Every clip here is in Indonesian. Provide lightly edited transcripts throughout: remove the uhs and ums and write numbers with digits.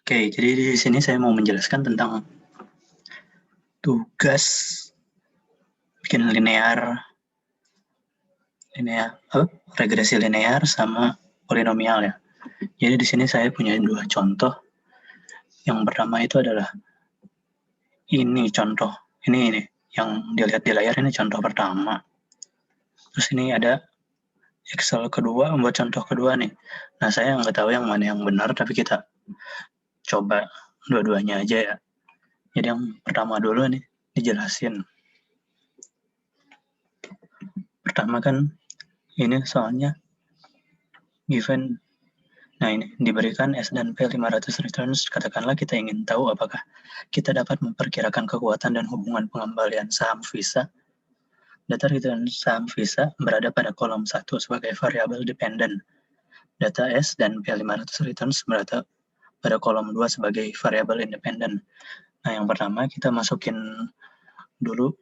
Oke, jadi di sini saya mau menjelaskan tentang tugas bikin regresi linear sama polinomial ya. Jadi di sini saya punya dua contoh. Yang pertama itu adalah ini contoh, ini yang dilihat di layar ini contoh pertama. Terus ini ada Excel kedua, buat contoh kedua nih. Nah, saya nggak tahu yang mana yang benar, tapi kita coba dua-duanya aja ya. Jadi yang pertama dulu nih, dijelasin. Pertama kan, ini soalnya given, nah ini diberikan S dan P 500 returns, katakanlah kita ingin tahu apakah kita dapat memperkirakan kekuatan dan hubungan pengembalian saham Visa. Data return saham Visa berada pada kolom 1 sebagai variabel dependent. Data S dan P 500 returns berada pada kolom 2 sebagai variabel independent. Nah, yang pertama kita masukin dulu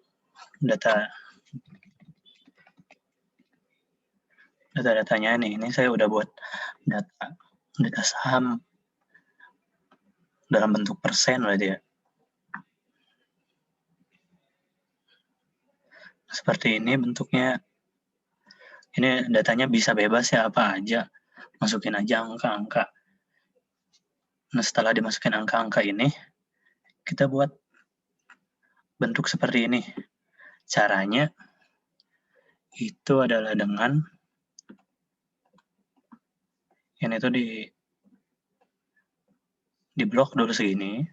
data-datanya nih. Ini saya udah buat data saham dalam bentuk persen berarti ya. Seperti ini bentuknya. Ini datanya bisa bebas ya, apa aja. Masukin aja angka-angka. Nah, setelah dimasukin angka-angka ini, kita buat bentuk seperti ini. Caranya itu adalah dengan ini tuh di blok dulu segini.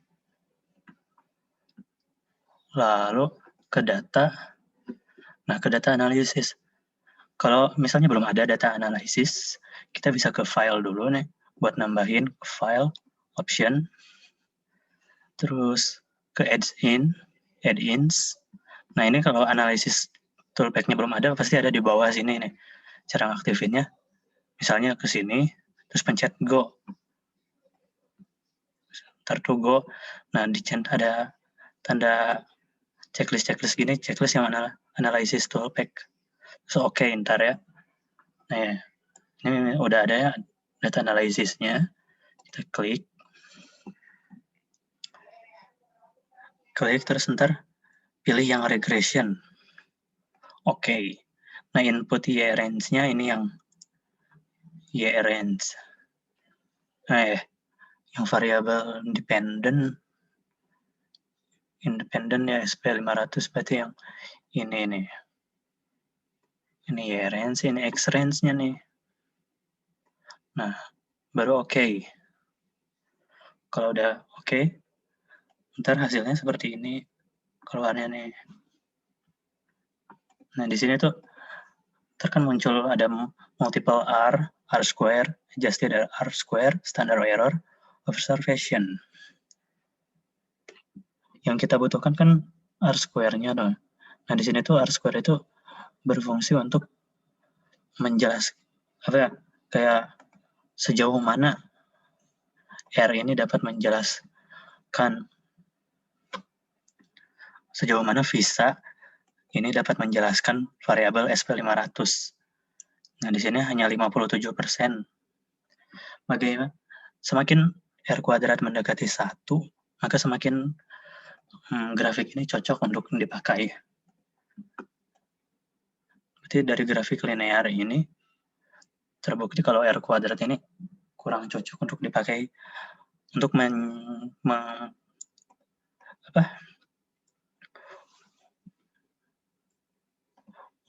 Lalu ke data. Nah, ke data analisis. Kalau misalnya belum ada data analisis, kita bisa ke file dulu nih, buat nambahin file, option, terus ke add-ins. Nah, ini kalau analisis toolpack-nya belum ada, pasti ada di bawah sini nih. Cara ngaktifinnya, misalnya ke sini, terus pencet go. Ntar tuh go. Nah, ada tanda checklist gini, checklist yang analisis toolpack. So, oke, ntar ya. Nah, ya. Ini udah ada ya data analisisnya. Kita klik terus ntar pilih yang regression. Oke. Nah, input y-range-nya ini yang y-range. Nah, yang variabel independent ya SP500 berarti yang ini nih. Ini y-range, ini x-range-nya nih. Nah, baru oke. Kalau udah oke, ntar hasilnya seperti ini keluarnya nih. Nah, di sini tuh kan muncul ada multiple R square, adjusted R square, standard error, observation. Yang kita butuhkan kan R square-nya tuh. Nah, di sini tuh R square itu berfungsi untuk menjelaskan kayak sejauh mana R ini dapat menjelaskan sejauh mana Visa ini dapat menjelaskan variabel SP500. Nah, di sini hanya 57%. Bagaimana? Semakin R kuadrat mendekati 1, maka semakin grafik ini cocok untuk dipakai. Berarti dari grafik linear ini, terbukti kalau R kuadrat ini kurang cocok untuk dipakai untuk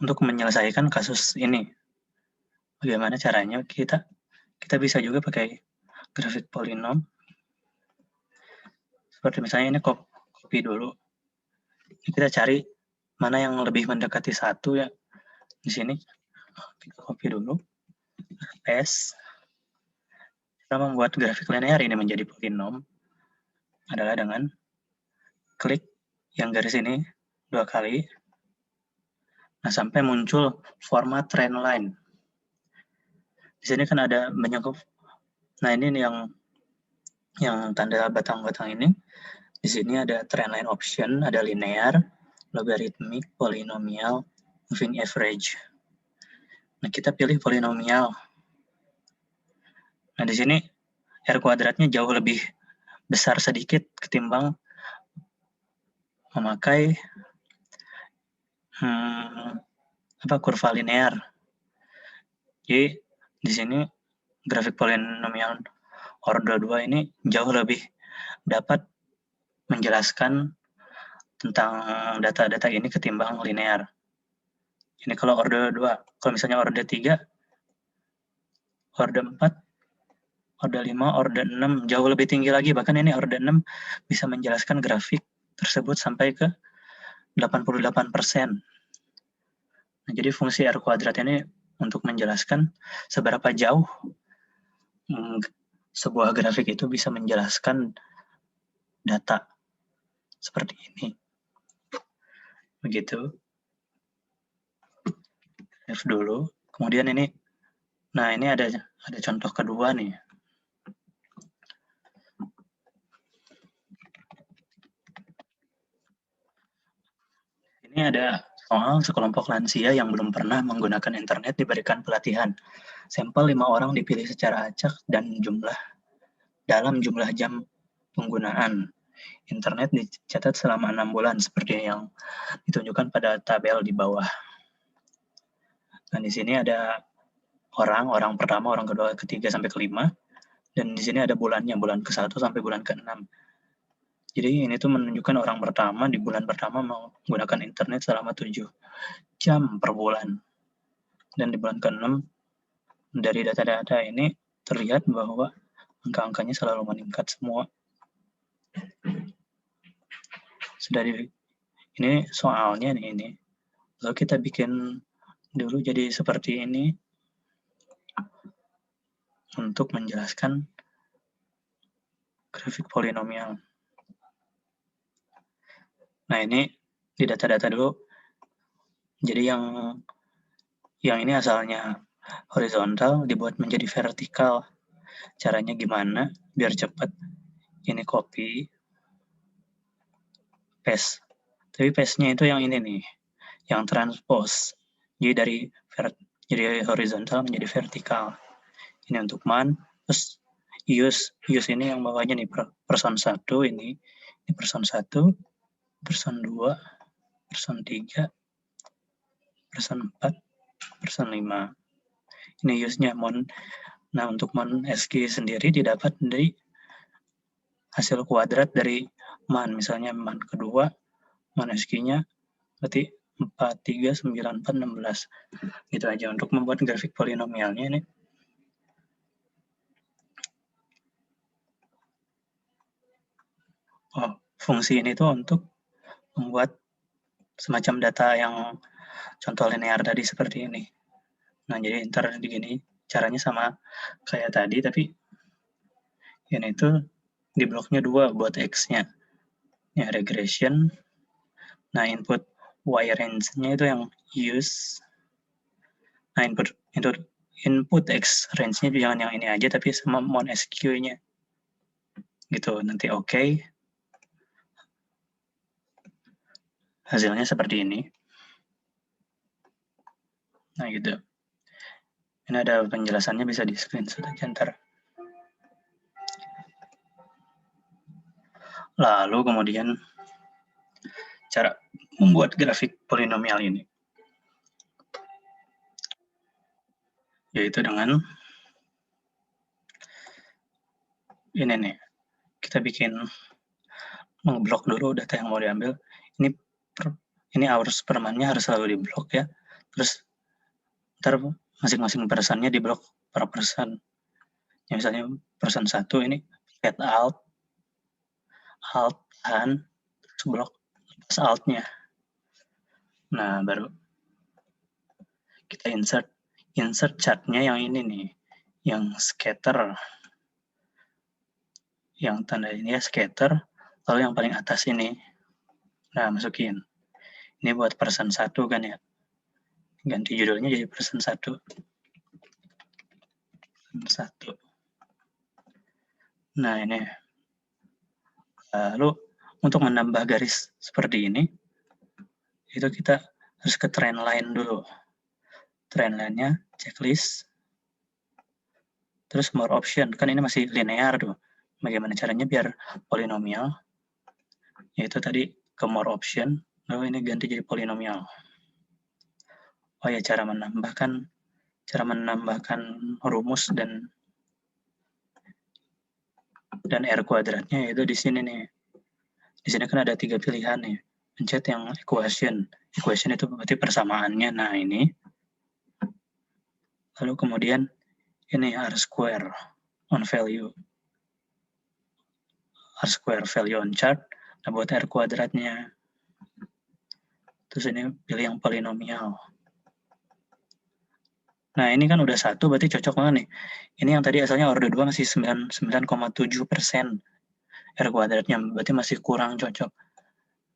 untuk menyelesaikan kasus ini. Bagaimana caranya? Kita bisa juga pakai grafik polinom. Seperti misalnya ini copy dulu. Ini kita cari mana yang lebih mendekati 1 ya. Di sini kita copy dulu. Paste. Kita membuat grafik linear ini menjadi polinom adalah dengan klik yang garis ini 2 kali. Nah, sampai muncul format trend line. Di sini kan ada banyak. Nah, ini yang tanda batang-batang ini. Di sini ada trend line option, ada linear, logarithmic, polinomial, moving average. Nah, kita pilih polinomial. Nah, di sini R kuadratnya jauh lebih besar sedikit ketimbang memakai kurva linear. Jadi di sini grafik polinomial order 2 ini jauh lebih dapat menjelaskan tentang data-data ini ketimbang linear. Ini kalau order 2, kalau misalnya order 3, order 4, order 5, order 6 jauh lebih tinggi lagi. Bahkan ini order 6 bisa menjelaskan grafik tersebut sampai ke 88%. Nah, jadi fungsi R kuadrat ini untuk menjelaskan seberapa jauh sebuah grafik itu bisa menjelaskan data seperti ini. Begitu. F dulu. Kemudian ini, nah ini ada contoh kedua nih. Ini ada soal sekelompok lansia yang belum pernah menggunakan internet diberikan pelatihan. Sampel 5 orang dipilih secara acak dan dalam jumlah jam penggunaan. Internet dicatat selama 6 bulan seperti yang ditunjukkan pada tabel di bawah. Nah, di sini ada orang pertama, orang kedua, ketiga sampai kelima, dan di sini ada bulannya, bulan ke-1 sampai bulan ke-6. Jadi ini tuh menunjukkan orang pertama di bulan pertama menggunakan internet selama 7 jam per bulan. Dan di bulan ke-6 dari data-data ini terlihat bahwa angka-angkanya selalu meningkat semua. Sudah ini soalnya nih ini. Lalu kita bikin dulu jadi seperti ini untuk menjelaskan grafik polinomial. Nah, ini di data-data dulu. Jadi yang ini asalnya horizontal dibuat menjadi vertikal. Caranya gimana? Biar cepat. Ini copy, paste. Tapi paste-nya itu yang ini nih, yang transpose. Jadi dari horizontal menjadi vertikal. Ini untuk man, terus use ini yang bawahnya nih person 1 ini person 1, person 2, person 3, person 4, person 5. Ini use-nya mon. Nah, untuk mon SQ sendiri didapat dari hasil kuadrat dari man. Misalnya man kedua, man SQ-nya berarti 4, 3, 9, 4, 16. Gitu aja untuk membuat grafik polinomialnya ini. Fungsi ini tuh untuk membuat semacam data yang contoh linear tadi seperti ini. Nah, jadi ntar begini caranya sama kayak tadi, tapi ini tuh di bloknya 2 buat X-nya. Ya, regression. Nah, input Y range-nya itu yang use. Nah, input X range-nya jangan yang ini aja, tapi sama mon SQ-nya. Gitu, nanti oke. Hasilnya seperti ini. Nah, gitu. Ini ada penjelasannya, bisa di screenshot aja ntar. Lalu kemudian cara membuat grafik polinomial ini, yaitu dengan ini nih, kita bikin ngeblok dulu data yang mau diambil. Ini hours per month-nya harus selalu diblok ya. Terus ntar masing-masing personnya diblok per person. Ya, misalnya person 1 ini get alt, dan terus blok pas alt-nya. Nah, baru kita insert chart-nya yang ini nih, yang scatter. Yang tanda ini ya scatter, lalu yang paling atas ini. Nah, masukin. Ini buat person 1 kan ya. Ganti judulnya jadi person 1. Nah, ini. Lalu untuk menambah garis seperti ini, itu kita harus ke trend line dulu. Trend line-nya checklist. Terus more option, kan ini masih linear tuh. Bagaimana caranya biar polinomial, yaitu tadi ke more option, lalu ini ganti jadi polinomial. Oh ya, cara menambahkan rumus dan R kuadratnya yaitu di sini nih. Di sini kan ada 3 pilihan nih. Pencet yang equation. Equation itu berarti persamaannya. Nah, ini. Lalu kemudian ini R square on value. R square value on chart. Nah, buat R kuadratnya. Terus ini pilih yang polinomial. Nah, ini kan udah 1, berarti cocok banget nih. Ini yang tadi asalnya order 2 masih 99,7% R kuadratnya, berarti masih kurang cocok.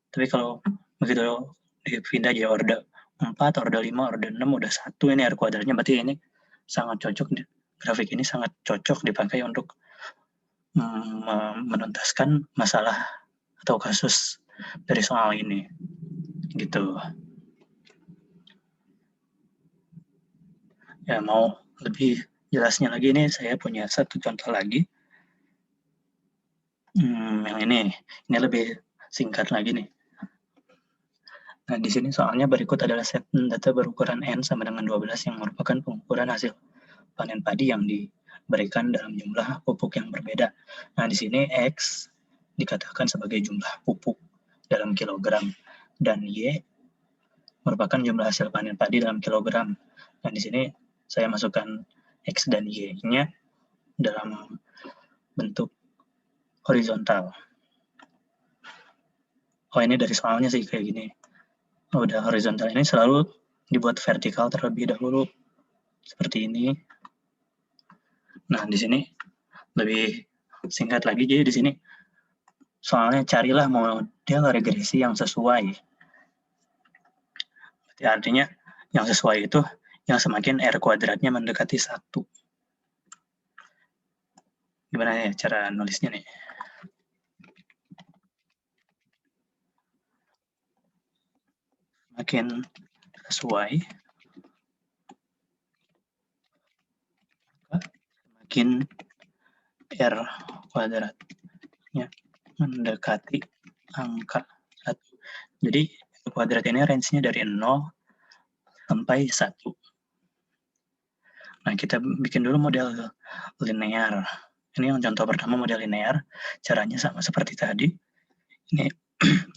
Tapi kalau begitu dipindah jadi order 4, order 5, order 6, udah 1 ini R kuadratnya, berarti ini sangat cocok. Grafik ini sangat cocok dipakai untuk menuntaskan masalah atau kasus dari soal ini. Gitu. Ya, mau lebih jelasnya lagi nih, saya punya satu contoh lagi. Yang ini lebih singkat lagi nih. Nah, di sini soalnya berikut adalah set data berukuran N sama dengan 12 yang merupakan pengukuran hasil panen padi yang diberikan dalam jumlah pupuk yang berbeda. Nah, di sini X dikatakan sebagai jumlah pupuk dalam kilogram dan Y merupakan jumlah hasil panen padi dalam kilogram. Nah, di sini saya masukkan X dan Y-nya dalam bentuk horizontal. Oh, ini dari soalnya sih kayak gini. Udah horizontal ini selalu dibuat vertikal terlebih dahulu seperti ini. Nah, di sini lebih singkat lagi, jadi di sini soalnya carilah model regresi yang sesuai. Berarti artinya yang sesuai itu yang semakin R kuadratnya mendekati 1. Gimana ya cara nulisnya nih? Semakin sesuai, semakin R kuadratnya mendekati angka 1. Jadi R kuadrat ini range-nya dari 0 sampai 1. Nah, kita bikin dulu model linear. Ini yang contoh pertama model linear. Caranya sama seperti tadi. Ini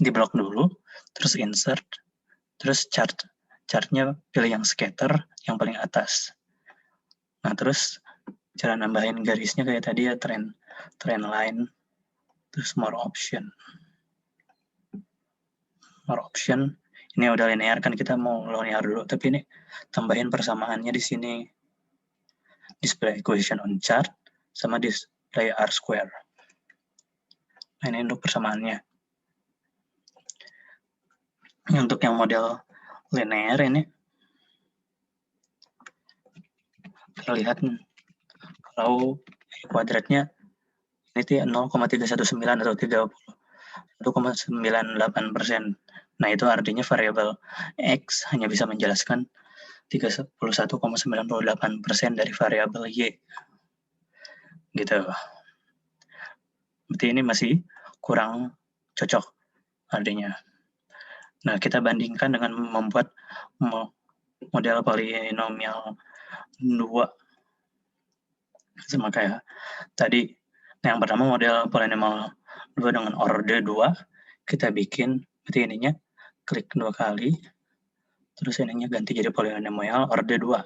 diblok dulu, terus insert, terus chartnya pilih yang scatter, yang paling atas. Nah, terus cara nambahin garisnya kayak tadi ya, trend line, terus more option. More option, ini udah linear kan, kita mau linear dulu, tapi ini tambahin persamaannya di sini. Display equation on chart sama display R square. Nah, ini untuk persamaannya. Untuk yang model linear ini kita lihat kalau kuadratnya ini 0,319 atau 31,98%. Nah, itu artinya variabel X hanya bisa menjelaskan 31,98% dari variabel Y. Gitu. Berarti ini masih kurang cocok artinya. Nah, kita bandingkan dengan membuat model polinomial 2. Sama kayak tadi. Nah, yang pertama model polinomial 2 dengan order 2. Kita bikin, berarti ininya klik 2 kali. Terus ininya ganti jadi polinomial order 2.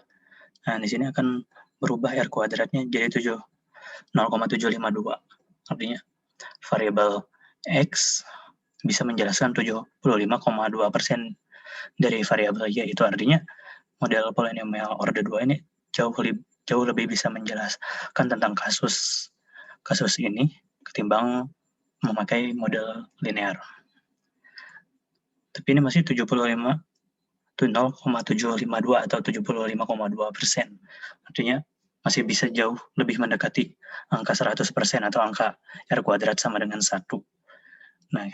Nah, di sini akan berubah R kuadratnya jadi 0,752. Artinya variabel X bisa menjelaskan 75,2% dari variabel Y. Itu artinya model polinomial order 2 ini jauh lebih bisa menjelaskan tentang kasus ini ketimbang memakai model linear. Tapi ini masih 0,752 atau 75,2%. Artinya masih bisa jauh lebih mendekati angka 100% atau angka R kuadrat sama dengan 1. Nah,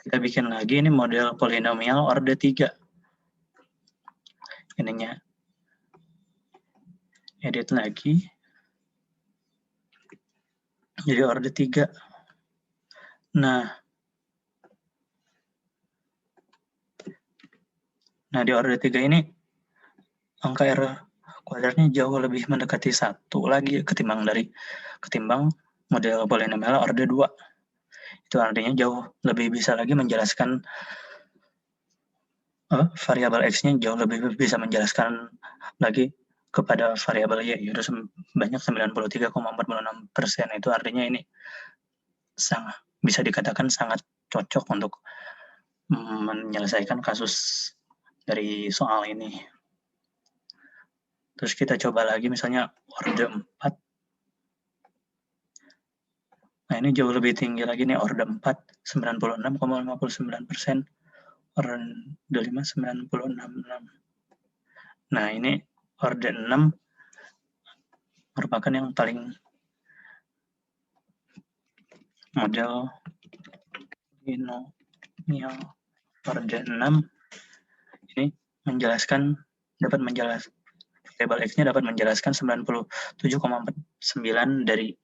kita bikin lagi ini model polinomial order 3. Ininya edit lagi. jadi order 3. Nah, di order 3 ini angka R kuadratnya jauh lebih mendekati 1 lagi ketimbang model polinomial order 2. Itu artinya jauh lebih bisa lagi menjelaskan variabel X-nya jauh lebih bisa menjelaskan lagi kepada variabel Y, yaitu sebanyak 93,46%. Itu artinya ini sangat bisa dikatakan sangat cocok untuk menyelesaikan kasus dari soal ini. Terus kita coba lagi misalnya order 4. Nah, ini jauh lebih tinggi lagi nih, order 4, 96,59%. Order 5, 96,6. Nah, ini order 6 merupakan yang paling model binomial order 6 ini dapat menjelaskan variabel X-nya dapat menjelaskan 97,49 dari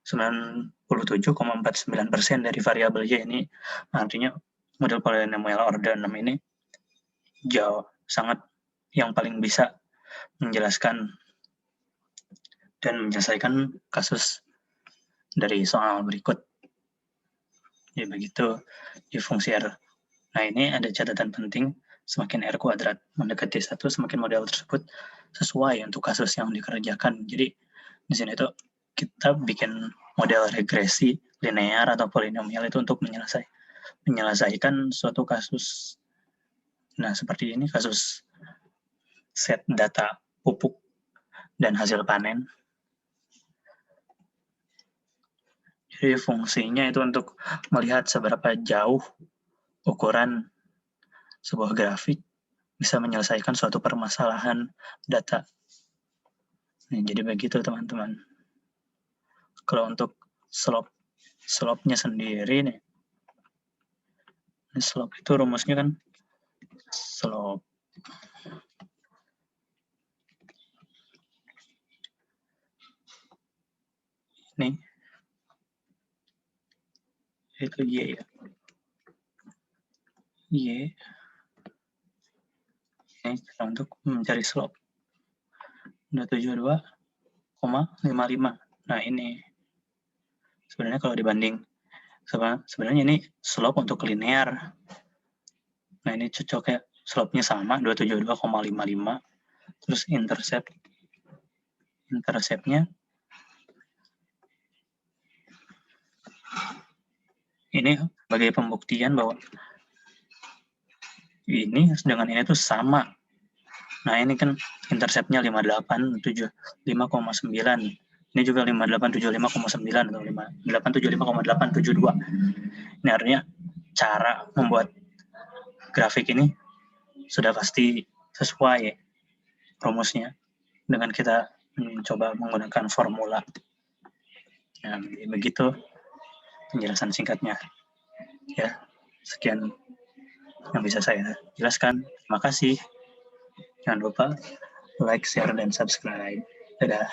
97,49% dari variabel Y ini. Artinya model polinomial order 6 ini sangat yang paling bisa menjelaskan dan menyelesaikan kasus dari soal berikut. Jadi begitu di fungsi R. Nah, ini ada catatan penting, semakin R kuadrat mendekati 1, semakin model tersebut sesuai untuk kasus yang dikerjakan. Jadi di sini tuh kita bikin model regresi linear atau polinomial itu untuk menyelesaikan suatu kasus. Nah, seperti ini kasus set data pupuk dan hasil panen. Jadi fungsinya itu untuk melihat seberapa jauh ukuran sebuah grafik bisa menyelesaikan suatu permasalahan data. Nah, jadi begitu teman-teman. Kalau untuk slope-nya sendiri nih, slope itu rumusnya kan slope ini itu Y ya. Y ini untuk mencari slope 272,55. Nah, ini sebenarnya kalau dibanding sebenarnya ini slope untuk linear. Nah, ini cocoknya slope-nya sama 272,55. Terus intercept-nya ini sebagai pembuktian bahwa ini dengan ini tuh sama. Nah, ini kan intercept-nya 5875,9. Ini juga 5875,9 atau 5875,872. Ini artinya cara membuat grafik ini sudah pasti sesuai rumusnya dengan kita mencoba menggunakan formula. Nah, begitu penjelasan singkatnya. Ya, sekian yang bisa saya jelaskan. Terima kasih. Jangan lupa like, share, dan subscribe. Dadah.